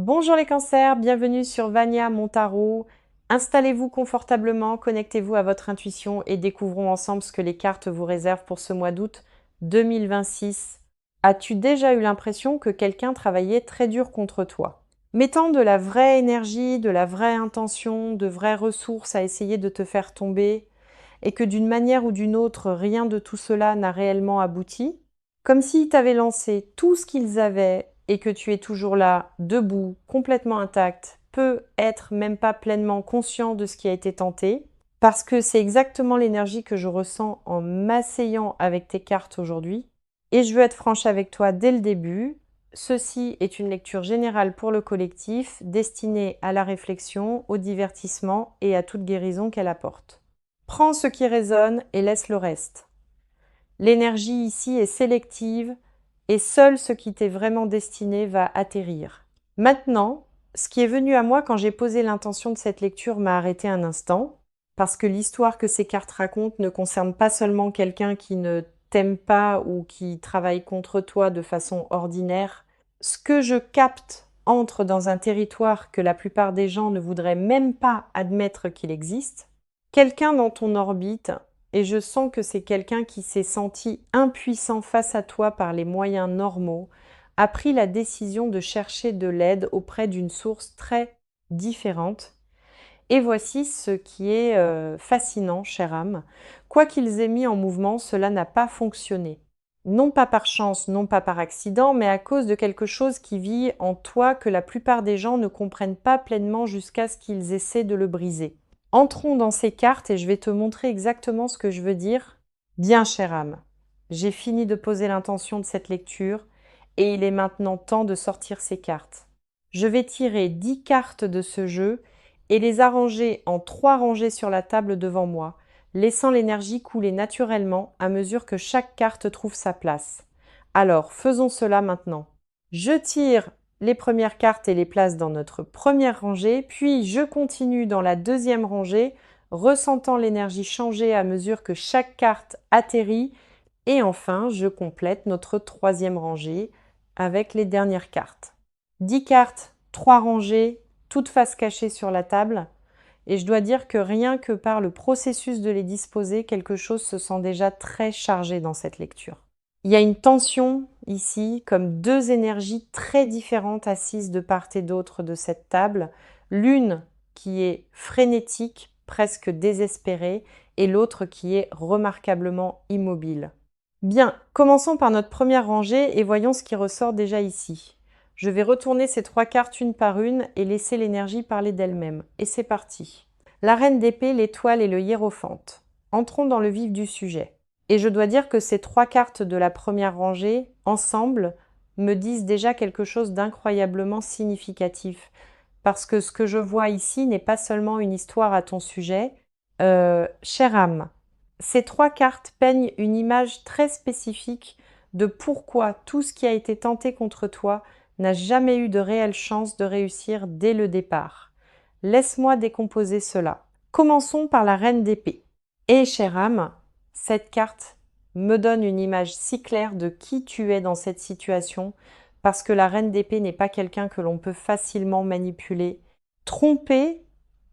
Bonjour les cancers, bienvenue sur Vania Mon Tarot. Installez-vous confortablement, connectez-vous à votre intuition et découvrons ensemble ce que les cartes vous réservent pour ce mois d'août 2026. As-tu déjà eu l'impression que quelqu'un travaillait très dur contre toi? Mettant de la vraie énergie, de la vraie intention, de vraies ressources à essayer de te faire tomber, et que d'une manière ou d'une autre, rien de tout cela n'a réellement abouti, comme s'ils t'avaient lancé tout ce qu'ils avaient et que tu es toujours là, debout, complètement intact, peut être même pas pleinement conscient de ce qui a été tenté, parce que c'est exactement l'énergie que je ressens en m'asseyant avec tes cartes aujourd'hui. Et je veux être franche avec toi dès le début. Ceci est une lecture générale pour le collectif, destinée à la réflexion, au divertissement et à toute guérison qu'elle apporte. Prends ce qui résonne et laisse le reste. L'énergie ici est sélective et seul ce qui t'est vraiment destiné va atterrir. Maintenant, ce qui est venu à moi quand j'ai posé l'intention de cette lecture m'a arrêté un instant, parce que l'histoire que ces cartes racontent ne concerne pas seulement quelqu'un qui ne t'aime pas ou qui travaille contre toi de façon ordinaire. Ce que je capte entre dans un territoire que la plupart des gens ne voudraient même pas admettre qu'il existe. Quelqu'un dans ton orbite, et je sens que c'est quelqu'un qui s'est senti impuissant face à toi par les moyens normaux, a pris la décision de chercher de l'aide auprès d'une source très différente. Et voici ce qui est fascinant, chère âme. Quoi qu'ils aient mis en mouvement, cela n'a pas fonctionné. Non pas par chance, non pas par accident, mais à cause de quelque chose qui vit en toi que la plupart des gens ne comprennent pas pleinement jusqu'à ce qu'ils essaient de le briser. Entrons dans ces cartes et je vais te montrer exactement ce que je veux dire. Bien, chère âme, j'ai fini de poser l'intention de cette lecture et il est maintenant temps de sortir ces cartes. Je vais tirer 10 cartes de ce jeu et les arranger en 3 rangées sur la table devant moi, laissant l'énergie couler naturellement à mesure que chaque carte trouve sa place. Alors, faisons cela maintenant. Je tire les premières cartes et les place dans notre première rangée, puis je continue dans la deuxième rangée, ressentant l'énergie changer à mesure que chaque carte atterrit, et enfin je complète notre troisième rangée avec les dernières cartes. 10 cartes, 3 rangées, toutes faces cachées sur la table, et je dois dire que rien que par le processus de les disposer, quelque chose se sent déjà très chargé dans cette lecture. Il y a une tension ici, comme deux énergies très différentes assises de part et d'autre de cette table, l'une qui est frénétique, presque désespérée, et l'autre qui est remarquablement immobile. Bien, commençons par notre première rangée et voyons ce qui ressort déjà ici. Je vais retourner ces 3 cartes une par une et laisser l'énergie parler d'elle-même. Et c'est parti. La reine d'épée, l'étoile et le hiérophante. Entrons dans le vif du sujet. Et je dois dire que ces 3 cartes de la première rangée, ensemble, me disent déjà quelque chose d'incroyablement significatif. Parce que ce que je vois ici n'est pas seulement une histoire à ton sujet. Chère âme, ces 3 cartes peignent une image très spécifique de pourquoi tout ce qui a été tenté contre toi n'a jamais eu de réelle chance de réussir dès le départ. Laisse-moi décomposer cela. Commençons par la reine d'épée. Et chère âme, cette carte me donne une image si claire de qui tu es dans cette situation, parce que la reine d'épée n'est pas quelqu'un que l'on peut facilement manipuler, tromper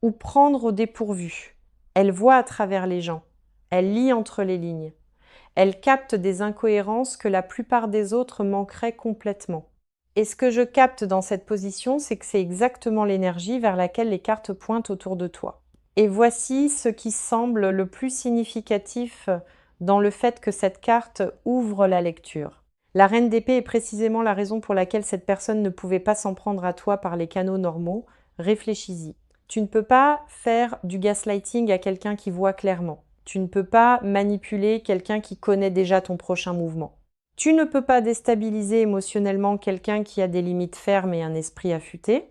ou prendre au dépourvu. Elle voit à travers les gens, elle lit entre les lignes, elle capte des incohérences que la plupart des autres manqueraient complètement. Et ce que je capte dans cette position, c'est que c'est exactement l'énergie vers laquelle les cartes pointent autour de toi. Et voici ce qui semble le plus significatif dans le fait que cette carte ouvre la lecture. La reine d'épée est précisément la raison pour laquelle cette personne ne pouvait pas s'en prendre à toi par les canaux normaux. Réfléchis-y. Tu ne peux pas faire du gaslighting à quelqu'un qui voit clairement. Tu ne peux pas manipuler quelqu'un qui connaît déjà ton prochain mouvement. Tu ne peux pas déstabiliser émotionnellement quelqu'un qui a des limites fermes et un esprit affûté.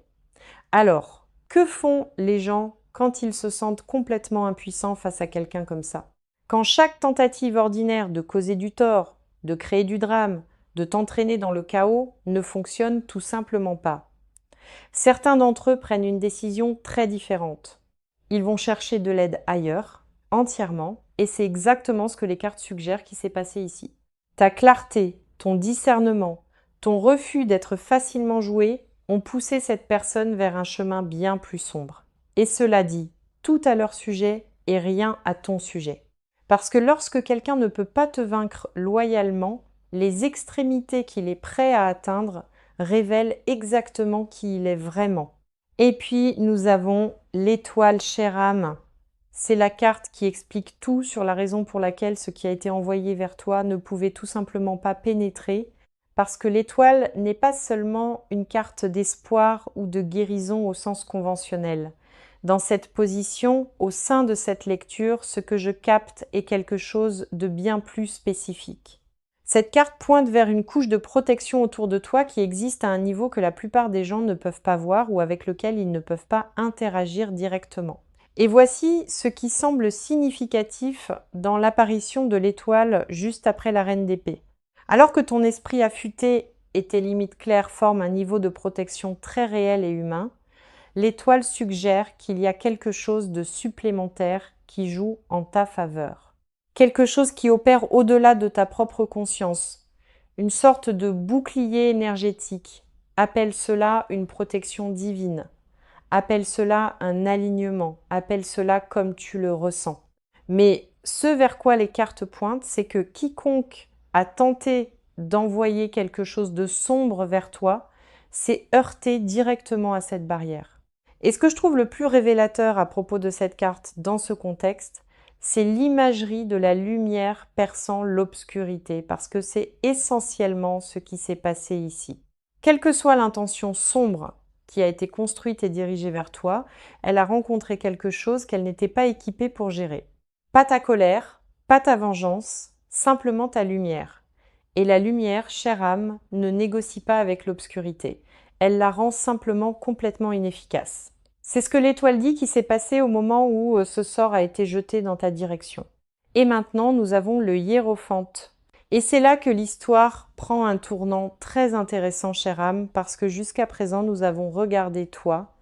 Alors, que font les gens quand ils se sentent complètement impuissants face à quelqu'un comme ça? Quand chaque tentative ordinaire de causer du tort, de créer du drame, de t'entraîner dans le chaos ne fonctionne tout simplement pas. Certains d'entre eux prennent une décision très différente. Ils vont chercher de l'aide ailleurs, entièrement, et c'est exactement ce que les cartes suggèrent qui s'est passé ici. Ta clarté, ton discernement, ton refus d'être facilement joué ont poussé cette personne vers un chemin bien plus sombre. Et cela dit, tout à leur sujet et rien à ton sujet. Parce que lorsque quelqu'un ne peut pas te vaincre loyalement, les extrémités qu'il est prêt à atteindre révèlent exactement qui il est vraiment. Et puis nous avons l'étoile chère âme. C'est la carte qui explique tout sur la raison pour laquelle ce qui a été envoyé vers toi ne pouvait tout simplement pas pénétrer, parce que l'étoile n'est pas seulement une carte d'espoir ou de guérison au sens conventionnel. Dans cette position, au sein de cette lecture, ce que je capte est quelque chose de bien plus spécifique. Cette carte pointe vers une couche de protection autour de toi qui existe à un niveau que la plupart des gens ne peuvent pas voir ou avec lequel ils ne peuvent pas interagir directement. Et voici ce qui semble significatif dans l'apparition de l'étoile juste après la reine d'épée. Alors que ton esprit affûté et tes limites claires forment un niveau de protection très réel et humain, l'étoile suggère qu'il y a quelque chose de supplémentaire qui joue en ta faveur. Quelque chose qui opère au-delà de ta propre conscience, une sorte de bouclier énergétique. Appelle cela une protection divine. Appelle cela un alignement. Appelle cela comme tu le ressens. Mais ce vers quoi les cartes pointent, c'est que quiconque a tenté d'envoyer quelque chose de sombre vers toi s'est heurté directement à cette barrière. Et ce que je trouve le plus révélateur à propos de cette carte dans ce contexte, c'est l'imagerie de la lumière perçant l'obscurité, parce que c'est essentiellement ce qui s'est passé ici. Quelle que soit l'intention sombre qui a été construite et dirigée vers toi, elle a rencontré quelque chose qu'elle n'était pas équipée pour gérer. Pas ta colère, pas ta vengeance, simplement ta lumière. Et la lumière, chère âme, ne négocie pas avec l'obscurité. Elle la rend simplement complètement inefficace. C'est ce que l'étoile dit qui s'est passé au moment où ce sort a été jeté dans ta direction. Et maintenant, nous avons le hiérophante. Et c'est là que l'histoire prend un tournant très intéressant, chère âme, parce que jusqu'à présent, nous avons regardé toi,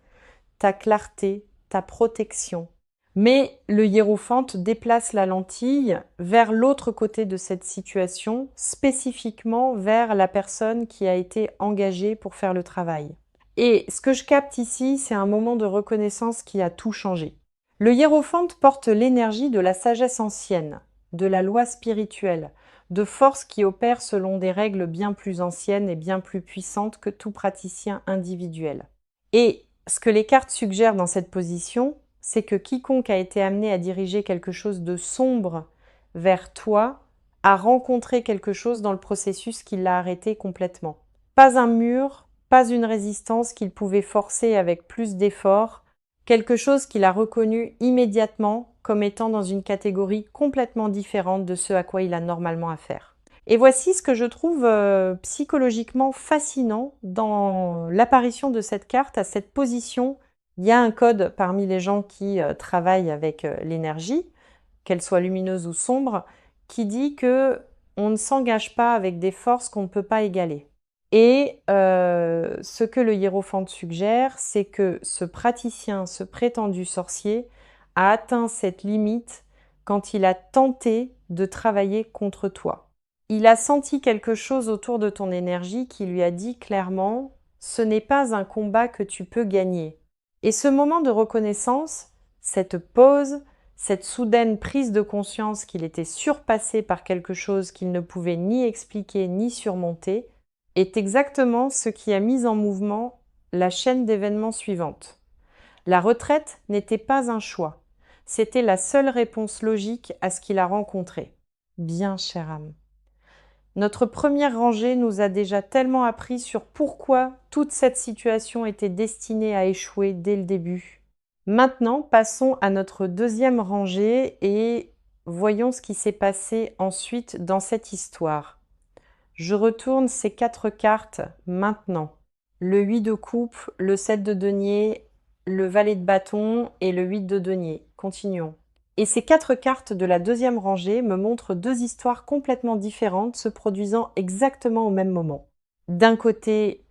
ta clarté, ta protection. Mais le hiérophante déplace la lentille vers l'autre côté de cette situation, spécifiquement vers la personne qui a été engagée pour faire le travail. Et ce que je capte ici, c'est un moment de reconnaissance qui a tout changé. Le hiérophante porte l'énergie de la sagesse ancienne, de la loi spirituelle, de forces qui opèrent selon des règles bien plus anciennes et bien plus puissantes que tout praticien individuel. Et ce que les cartes suggèrent dans cette position, c'est que quiconque a été amené à diriger quelque chose de sombre vers toi a rencontré quelque chose dans le processus qui l'a arrêté complètement. Pas un mur, pas une résistance qu'il pouvait forcer avec plus d'effort, quelque chose qu'il a reconnu immédiatement comme étant dans une catégorie complètement différente de ce à quoi il a normalement affaire. Et voici ce que je trouve psychologiquement fascinant dans l'apparition de cette carte à cette position. Il y a un code parmi les gens qui travaillent avec l'énergie, qu'elle soit lumineuse ou sombre, qui dit que on ne s'engage pas avec des forces qu'on ne peut pas égaler. Et ce que le hiérophante suggère, c'est que ce praticien, ce prétendu sorcier, a atteint cette limite quand il a tenté de travailler contre toi. Il a senti quelque chose autour de ton énergie qui lui a dit clairement « ce n'est pas un combat que tu peux gagner ». Et ce moment de reconnaissance, cette pause, cette soudaine prise de conscience qu'il était surpassé par quelque chose qu'il ne pouvait ni expliquer ni surmonter, est exactement ce qui a mis en mouvement la chaîne d'événements suivante. La retraite n'était pas un choix, c'était la seule réponse logique à ce qu'il a rencontré. Bien, chère âme. Notre première rangée nous a déjà tellement appris sur pourquoi toute cette situation était destinée à échouer dès le début. Maintenant, passons à notre deuxième rangée et voyons ce qui s'est passé ensuite dans cette histoire. Je retourne ces 4 cartes maintenant. Le 8 de coupe, le 7 de denier, le valet de bâton et le 8 de denier. Continuons. Et ces 4 cartes de la deuxième rangée me montrent 2 histoires complètement différentes se produisant exactement au même moment. D'un côté,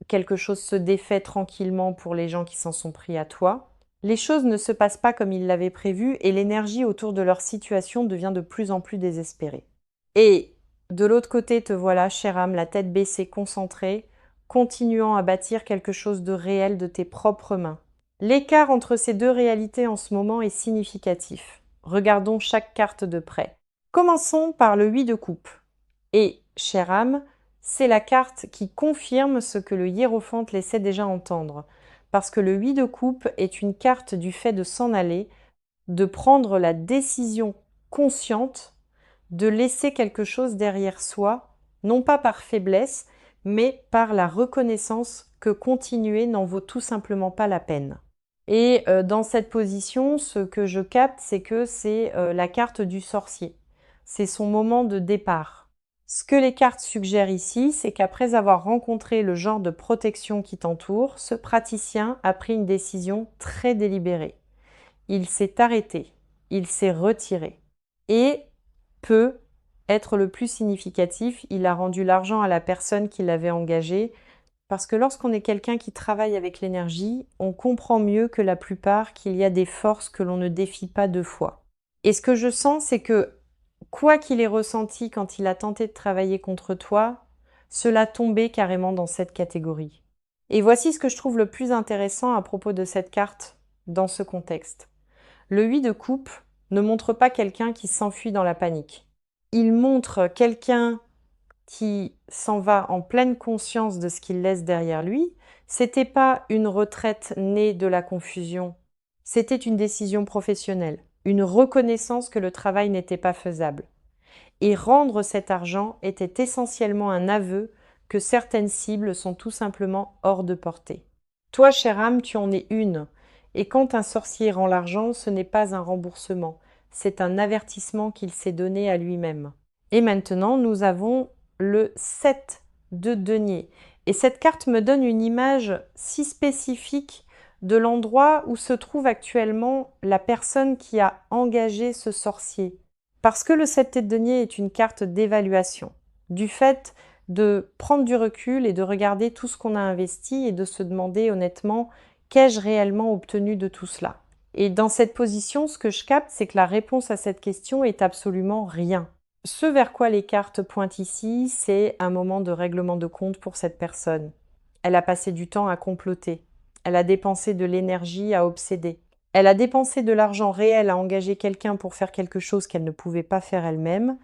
quelque chose se défait tranquillement pour les gens qui s'en sont pris à toi. Les choses ne se passent pas comme ils l'avaient prévu et l'énergie autour de leur situation devient de plus en plus désespérée. Et de l'autre côté, te voilà, chère âme, la tête baissée, concentrée, continuant à bâtir quelque chose de réel de tes propres mains. L'écart entre ces deux réalités en ce moment est significatif. Regardons chaque carte de près. Commençons par le 8 de coupe. Et, chère âme, c'est la carte qui confirme ce que le hiérophante laissait déjà entendre. Parce que le 8 de coupe est une carte du fait de s'en aller, de prendre la décision consciente de laisser quelque chose derrière soi, non pas par faiblesse, mais par la reconnaissance que continuer n'en vaut tout simplement pas la peine. Et dans cette position, ce que je capte, c'est que c'est la carte du sorcier. C'est son moment de départ. Ce que les cartes suggèrent ici, c'est qu'après avoir rencontré le genre de protection qui t'entoure, ce praticien a pris une décision très délibérée. Il s'est arrêté, il s'est retiré. Et peut être le plus significatif, il a rendu l'argent à la personne qui l'avait engagé, parce que lorsqu'on est quelqu'un qui travaille avec l'énergie, on comprend mieux que la plupart qu'il y a des forces que l'on ne défie pas deux fois. Et ce que je sens, c'est que quoi qu'il ait ressenti quand il a tenté de travailler contre toi, cela tombait carrément dans cette catégorie. Et voici ce que je trouve le plus intéressant à propos de cette carte dans ce contexte. Le 8 de coupe ne montre pas quelqu'un qui s'enfuit dans la panique. Il montre quelqu'un qui s'en va en pleine conscience de ce qu'il laisse derrière lui. C'était pas une retraite née de la confusion, c'était une décision professionnelle, une reconnaissance que le travail n'était pas faisable. Et rendre cet argent était essentiellement un aveu que certaines cibles sont tout simplement hors de portée. Toi, chère âme, tu en es une. Et quand un sorcier rend l'argent, ce n'est pas un remboursement, c'est un avertissement qu'il s'est donné à lui-même. Et maintenant, nous avons le 7 de denier. Et cette carte me donne une image si spécifique de l'endroit où se trouve actuellement la personne qui a engagé ce sorcier. Parce que le 7 de denier est une carte d'évaluation, du fait de prendre du recul et de regarder tout ce qu'on a investi et de se demander honnêtement, qu'ai-je réellement obtenu de tout cela? Et dans cette position, ce que je capte, c'est que la réponse à cette question est absolument rien. Ce vers quoi les cartes pointent ici, c'est un moment de règlement de compte pour cette personne. Elle a passé du temps à comploter. Elle a dépensé de l'énergie à obséder. Elle a dépensé de l'argent réel à engager quelqu'un pour faire quelque chose qu'elle ne pouvait pas faire elle-même.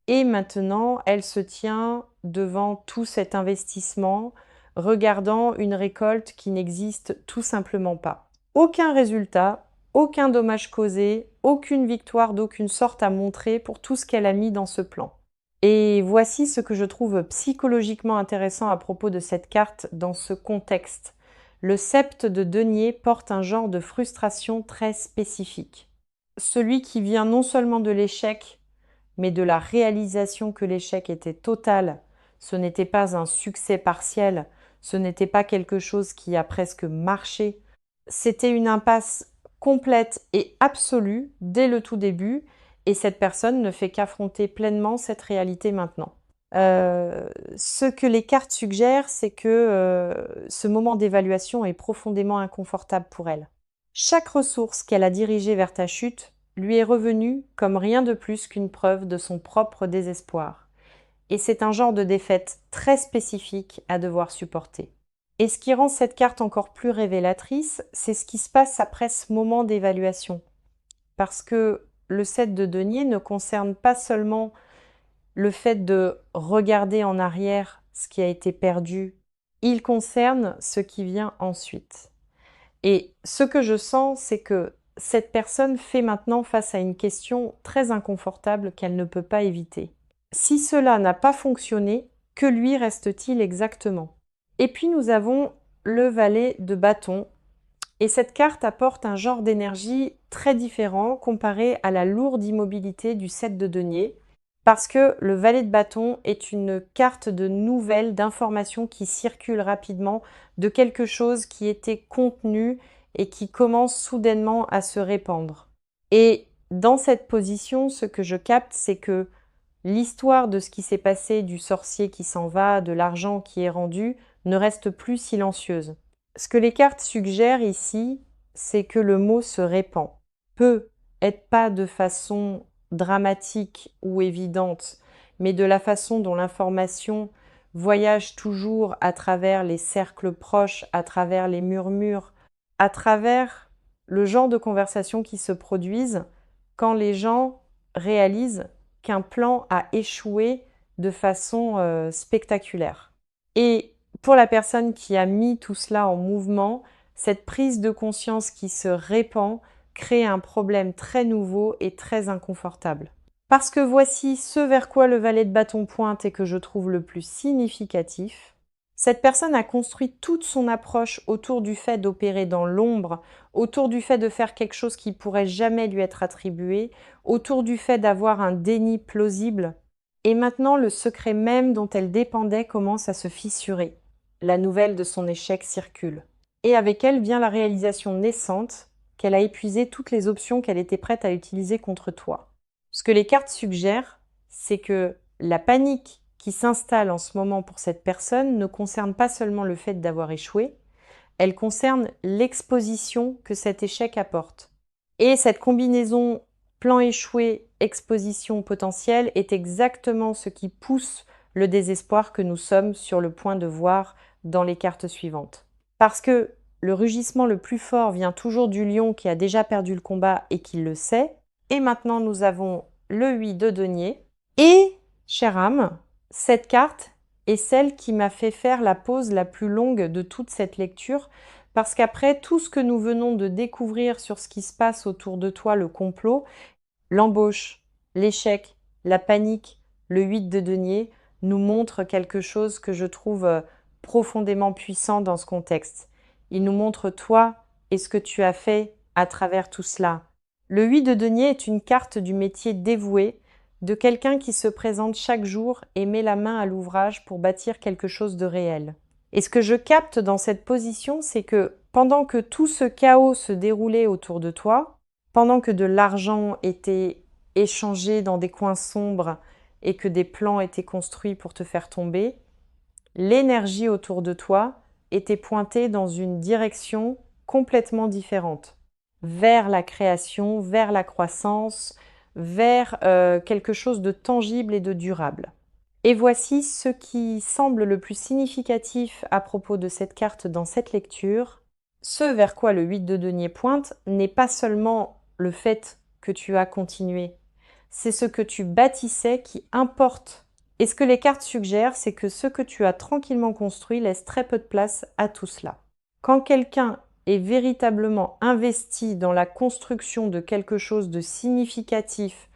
Et maintenant, elle se tient devant tout cet investissement, regardant une récolte qui n'existe tout simplement pas. Aucun résultat, aucun dommage causé, aucune victoire d'aucune sorte à montrer pour tout ce qu'elle a mis dans ce plan. Et voici ce que je trouve psychologiquement intéressant à propos de cette carte dans ce contexte. Le sept de denier porte un genre de frustration très spécifique. Celui qui vient non seulement de l'échec, mais de la réalisation que l'échec était total. Ce n'était pas un succès partiel, ce n'était pas quelque chose qui a presque marché. C'était une impasse complète et absolue dès le tout début, et cette personne ne fait qu'affronter pleinement cette réalité maintenant. Ce que les cartes suggèrent, c'est que ce moment d'évaluation est profondément inconfortable pour elle. Chaque ressource qu'elle a dirigée vers ta chute lui est revenue comme rien de plus qu'une preuve de son propre désespoir. Et c'est un genre de défaite très spécifique à devoir supporter. Et ce qui rend cette carte encore plus révélatrice, c'est ce qui se passe après ce moment d'évaluation. Parce que le 7 de denier ne concerne pas seulement le fait de regarder en arrière ce qui a été perdu, il concerne ce qui vient ensuite. Et ce que je sens, c'est que cette personne fait maintenant face à une question très inconfortable qu'elle ne peut pas éviter. Si cela n'a pas fonctionné, que lui reste-t-il exactement? Et puis nous avons le valet de bâton. Et cette carte apporte un genre d'énergie très différent comparé à la lourde immobilité du 7 de denier, parce que le valet de bâton est une carte de nouvelles, d'informations qui circulent rapidement, de quelque chose qui était contenu et qui commence soudainement à se répandre. Et dans cette position, ce que je capte, c'est que l'histoire de ce qui s'est passé, du sorcier qui s'en va, de l'argent qui est rendu, ne reste plus silencieuse. Ce que les cartes suggèrent ici, c'est que le mot se répand. Peut-être pas de façon dramatique ou évidente, mais de la façon dont l'information voyage toujours à travers les cercles proches, à travers les murmures, à travers le genre de conversations qui se produisent quand les gens réalisent qu'un plan a échoué de façon spectaculaire. Et pour la personne qui a mis tout cela en mouvement, cette prise de conscience qui se répand crée un problème très nouveau et très inconfortable. Parce que voici ce vers quoi le valet de bâton pointe et que je trouve le plus significatif. Cette personne a construit toute son approche autour du fait d'opérer dans l'ombre, autour du fait de faire quelque chose qui pourrait jamais lui être attribué, autour du fait d'avoir un déni plausible. Et maintenant, le secret même dont elle dépendait commence à se fissurer. La nouvelle de son échec circule. Et avec elle vient la réalisation naissante qu'elle a épuisé toutes les options qu'elle était prête à utiliser contre toi. Ce que les cartes suggèrent, c'est que la panique qui s'installe en ce moment pour cette personne ne concerne pas seulement le fait d'avoir échoué, elle concerne l'exposition que cet échec apporte. Et cette combinaison plan échoué, exposition potentielle est exactement ce qui pousse le désespoir que nous sommes sur le point de voir dans les cartes suivantes. Parce que le rugissement le plus fort vient toujours du lion qui a déjà perdu le combat et qui le sait. Et maintenant, nous avons le 8 de denier. Et, chère âme, cette carte est celle qui m'a fait faire la pause la plus longue de toute cette lecture, parce qu'après tout ce que nous venons de découvrir sur ce qui se passe autour de toi, le complot, l'embauche, l'échec, la panique, le 8 de denier, nous montre quelque chose que je trouve profondément puissant dans ce contexte. Il nous montre toi et ce que tu as fait à travers tout cela. Le 8 de denier est une carte du métier dévoué, de quelqu'un qui se présente chaque jour et met la main à l'ouvrage pour bâtir quelque chose de réel. Et ce que je capte dans cette position, c'est que pendant que tout ce chaos se déroulait autour de toi, pendant que de l'argent était échangé dans des coins sombres et que des plans étaient construits pour te faire tomber, l'énergie autour de toi était pointée dans une direction complètement différente, vers la création, vers la croissance, vers quelque chose de tangible et de durable. Et voici ce qui semble le plus significatif à propos de cette carte dans cette lecture. Ce vers quoi le 8 de denier pointe n'est pas seulement le fait que tu as continué, c'est ce que tu bâtissais qui importe. Et ce que les cartes suggèrent, c'est que ce que tu as tranquillement construit laisse très peu de place à tout cela. Quand quelqu'un est véritablement investi dans la construction de quelque chose de significatif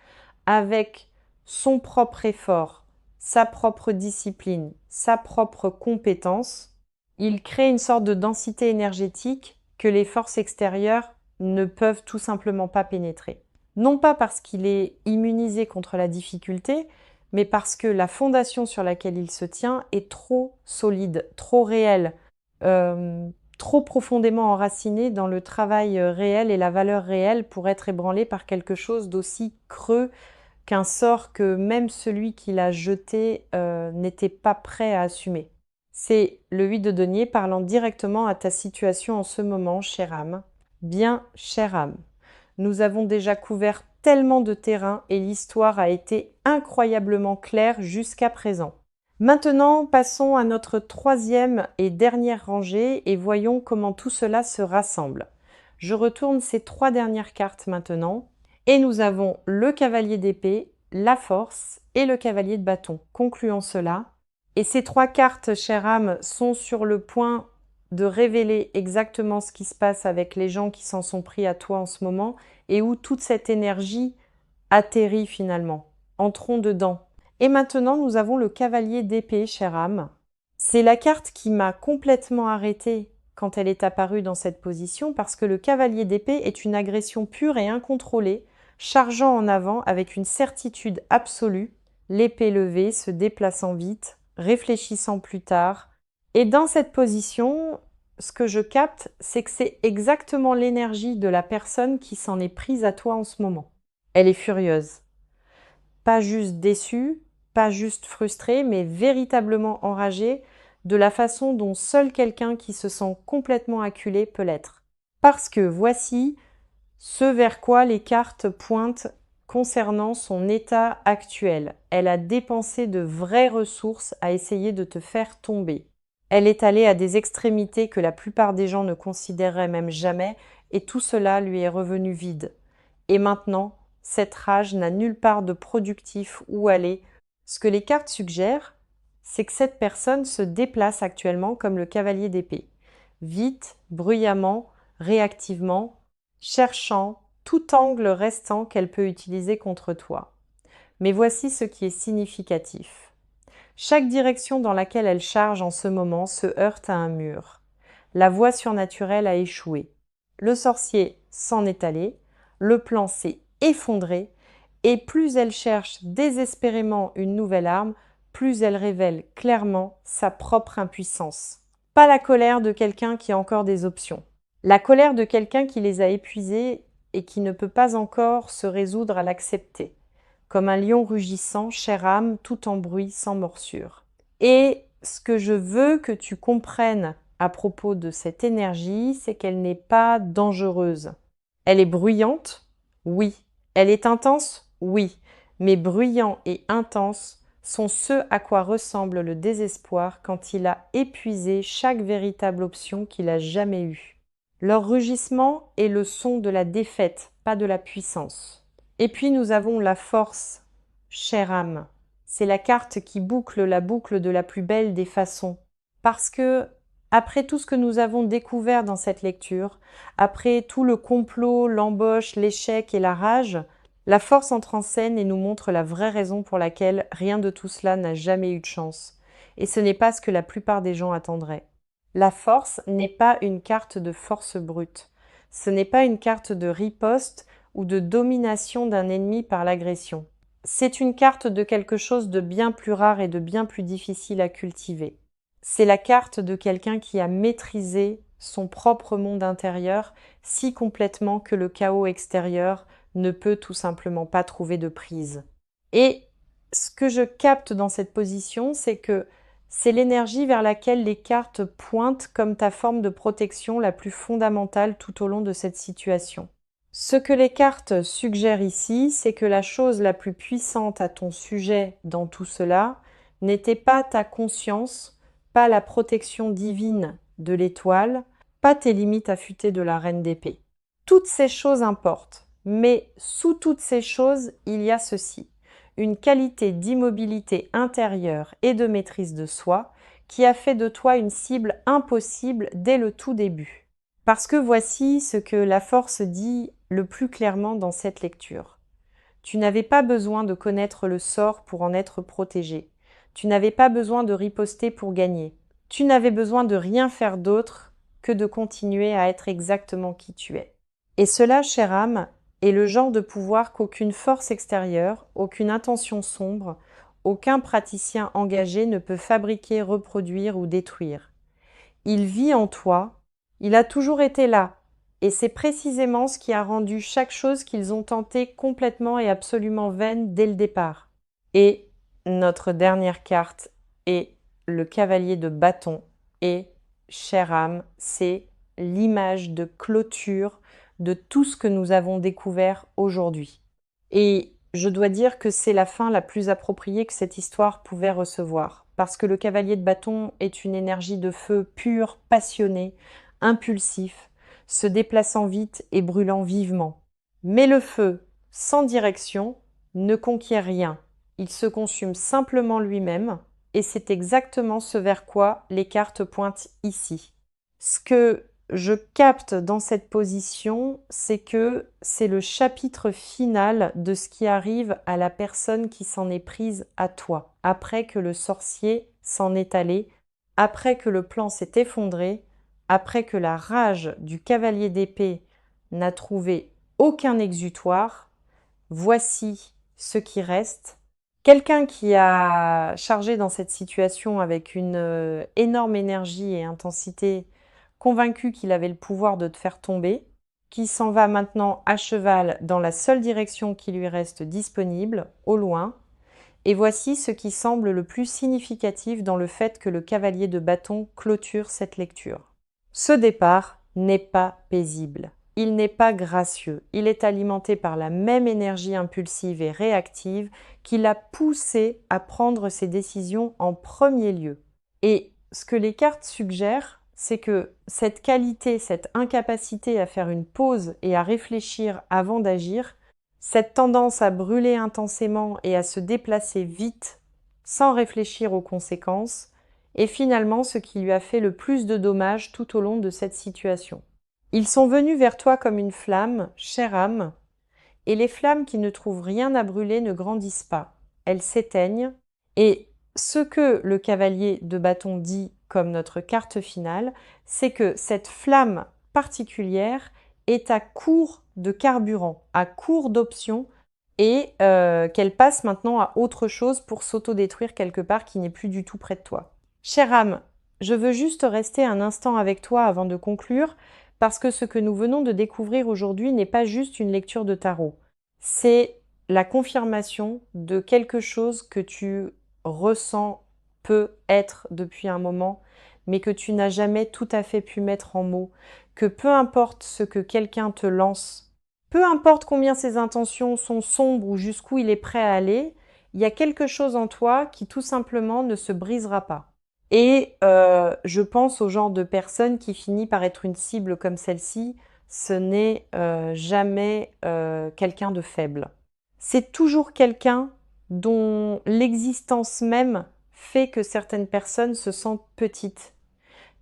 avec son propre effort, sa propre discipline, sa propre compétence, il crée une sorte de densité énergétique que les forces extérieures ne peuvent tout simplement pas pénétrer. Non pas parce qu'il est immunisé contre la difficulté, mais parce que la fondation sur laquelle il se tient est trop solide, trop réelle, trop profondément enracinée dans le travail réel et la valeur réelle pour être ébranlé par quelque chose d'aussi creux qu'un sort que même celui qui l'a jeté n'était pas prêt à assumer. C'est le 8 de denier parlant directement à ta situation en ce moment, chère âme. Bien, chère âme. Nous avons déjà couvert tellement de terrain et l'histoire a été incroyablement claire jusqu'à présent. Maintenant, passons à notre troisième et dernière rangée et voyons comment tout cela se rassemble. Je retourne ces 3 dernières cartes maintenant. Et nous avons le cavalier d'épée, la force et le cavalier de bâton. Concluons cela. Et ces 3 cartes, chère âme, sont sur le point de révéler exactement ce qui se passe avec les gens qui s'en sont pris à toi en ce moment et où toute cette énergie atterrit finalement. Entrons dedans. Et maintenant, nous avons le cavalier d'épée, chère âme. C'est la carte qui m'a complètement arrêtée quand elle est apparue dans cette position parce que le cavalier d'épée est une agression pure et incontrôlée, chargeant en avant avec une certitude absolue, l'épée levée, se déplaçant vite, réfléchissant plus tard. Et dans cette position, ce que je capte, c'est que c'est exactement l'énergie de la personne qui s'en est prise à toi en ce moment. Elle est furieuse. Pas juste déçue, pas juste frustrée, mais véritablement enragée de la façon dont seul quelqu'un qui se sent complètement acculé peut l'être. Parce que voici ce vers quoi les cartes pointent concernant son état actuel. Elle a dépensé de vraies ressources à essayer de te faire tomber. Elle est allée à des extrémités que la plupart des gens ne considéreraient même jamais, et tout cela lui est revenu vide. Et maintenant, cette rage n'a nulle part de productif où aller. Ce que les cartes suggèrent, c'est que cette personne se déplace actuellement comme le cavalier d'épée. Vite, bruyamment, réactivement, cherchant tout angle restant qu'elle peut utiliser contre toi. Mais voici ce qui est significatif. Chaque direction dans laquelle elle charge en ce moment se heurte à un mur. La voie surnaturelle a échoué. Le sorcier s'en est allé, le plan s'est effondré, et plus elle cherche désespérément une nouvelle arme, plus elle révèle clairement sa propre impuissance. Pas la colère de quelqu'un qui a encore des options. La colère de quelqu'un qui les a épuisées et qui ne peut pas encore se résoudre à l'accepter. Comme un lion rugissant, chère âme, tout en bruit, sans morsure. Et ce que je veux que tu comprennes à propos de cette énergie, c'est qu'elle n'est pas dangereuse. Elle est bruyante, oui. Elle est intense, oui. Mais bruyant et intense sont ce à quoi ressemble le désespoir quand il a épuisé chaque véritable option qu'il a jamais eue. Leur rugissement est le son de la défaite, pas de la puissance. Et puis nous avons la force, chère âme. C'est la carte qui boucle la boucle de la plus belle des façons. Parce que, après tout ce que nous avons découvert dans cette lecture, après tout le complot, l'embauche, l'échec et la rage, la force entre en scène et nous montre la vraie raison pour laquelle rien de tout cela n'a jamais eu de chance. Et ce n'est pas ce que la plupart des gens attendraient. La force n'est pas une carte de force brute. Ce n'est pas une carte de riposte ou de domination d'un ennemi par l'agression. C'est une carte de quelque chose de bien plus rare et de bien plus difficile à cultiver. C'est la carte de quelqu'un qui a maîtrisé son propre monde intérieur si complètement que le chaos extérieur ne peut tout simplement pas trouver de prise. Et ce que je capte dans cette position, c'est que c'est l'énergie vers laquelle les cartes pointent comme ta forme de protection la plus fondamentale tout au long de cette situation. Ce que les cartes suggèrent ici, c'est que la chose la plus puissante à ton sujet dans tout cela n'était pas ta conscience, pas la protection divine de l'étoile, pas tes limites affûtées de la reine d'épée. Toutes ces choses importent, mais sous toutes ces choses, il y a ceci. Une qualité d'immobilité intérieure et de maîtrise de soi qui a fait de toi une cible impossible dès le tout début. Parce que voici ce que la force dit le plus clairement dans cette lecture. Tu n'avais pas besoin de connaître le sort pour en être protégé. Tu n'avais pas besoin de riposter pour gagner. Tu n'avais besoin de rien faire d'autre que de continuer à être exactement qui tu es. Et cela, chère âme, est le genre de pouvoir qu'aucune force extérieure, aucune intention sombre, aucun praticien engagé ne peut fabriquer, reproduire ou détruire. Il vit en toi, il a toujours été là, et c'est précisément ce qui a rendu chaque chose qu'ils ont tenté complètement et absolument vaine dès le départ. Et notre dernière carte est le cavalier de bâton, et, chère âme, c'est l'image de clôture de tout ce que nous avons découvert aujourd'hui. Et je dois dire que c'est la fin la plus appropriée que cette histoire pouvait recevoir, parce que le cavalier de bâton est une énergie de feu pure, passionnée, impulsif, se déplaçant vite et brûlant vivement. Mais le feu, sans direction, ne conquiert rien. Il se consume simplement lui-même, et c'est exactement ce vers quoi les cartes pointent ici. Ce que je capte dans cette position, c'est que c'est le chapitre final de ce qui arrive à la personne qui s'en est prise à toi, après que le sorcier s'en est allé, après que le plan s'est effondré, après que la rage du cavalier d'épée n'a trouvé aucun exutoire. Voici ce qui reste. Quelqu'un qui a chargé dans cette situation avec une énorme énergie et intensité, convaincu qu'il avait le pouvoir de te faire tomber, qui s'en va maintenant à cheval dans la seule direction qui lui reste disponible, au loin. Et voici ce qui semble le plus significatif dans le fait que le cavalier de bâton clôture cette lecture. Ce départ n'est pas paisible. il n'est pas gracieux. Il est alimenté par la même énergie impulsive et réactive qui l'a poussé à prendre ses décisions en premier lieu. Et ce que les cartes suggèrent, c'est que cette qualité, cette incapacité à faire une pause et à réfléchir avant d'agir, cette tendance à brûler intensément et à se déplacer vite sans réfléchir aux conséquences, est finalement ce qui lui a fait le plus de dommages tout au long de cette situation. Ils sont venus vers toi comme une flamme, chère âme, et les flammes qui ne trouvent rien à brûler ne grandissent pas, elles s'éteignent, et ce que le cavalier de bâton dit comme notre carte finale, c'est que cette flamme particulière est à court de carburant, à court d'options, et qu'elle passe maintenant à autre chose pour s'autodétruire quelque part qui n'est plus du tout près de toi. Chère âme, je veux juste rester un instant avec toi avant de conclure, parce que ce que nous venons de découvrir aujourd'hui n'est pas juste une lecture de tarot. C'est la confirmation de quelque chose que tu ressens peut-être depuis un moment, mais que tu n'as jamais tout à fait pu mettre en mots, que peu importe ce que quelqu'un te lance, peu importe combien ses intentions sont sombres ou jusqu'où il est prêt à aller, il y a quelque chose en toi qui tout simplement ne se brisera pas. Et je pense au genre de personne qui finit par être une cible comme celle-ci, ce n'est jamais quelqu'un de faible. C'est toujours quelqu'un dont l'existence même fait que certaines personnes se sentent petites.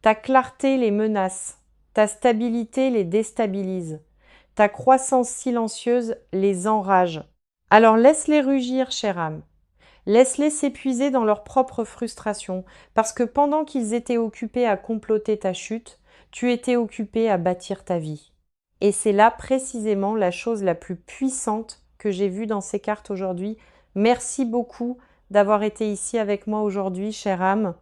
Ta clarté les menace, ta stabilité les déstabilise, ta croissance silencieuse les enrage. Alors laisse-les rugir, chère âme. Laisse-les s'épuiser dans leur propre frustration, parce que pendant qu'ils étaient occupés à comploter ta chute, tu étais occupé à bâtir ta vie. Et c'est là précisément la chose la plus puissante que j'ai vue dans ces cartes aujourd'hui. Merci beaucoup d'avoir été ici avec moi aujourd'hui, chère âme.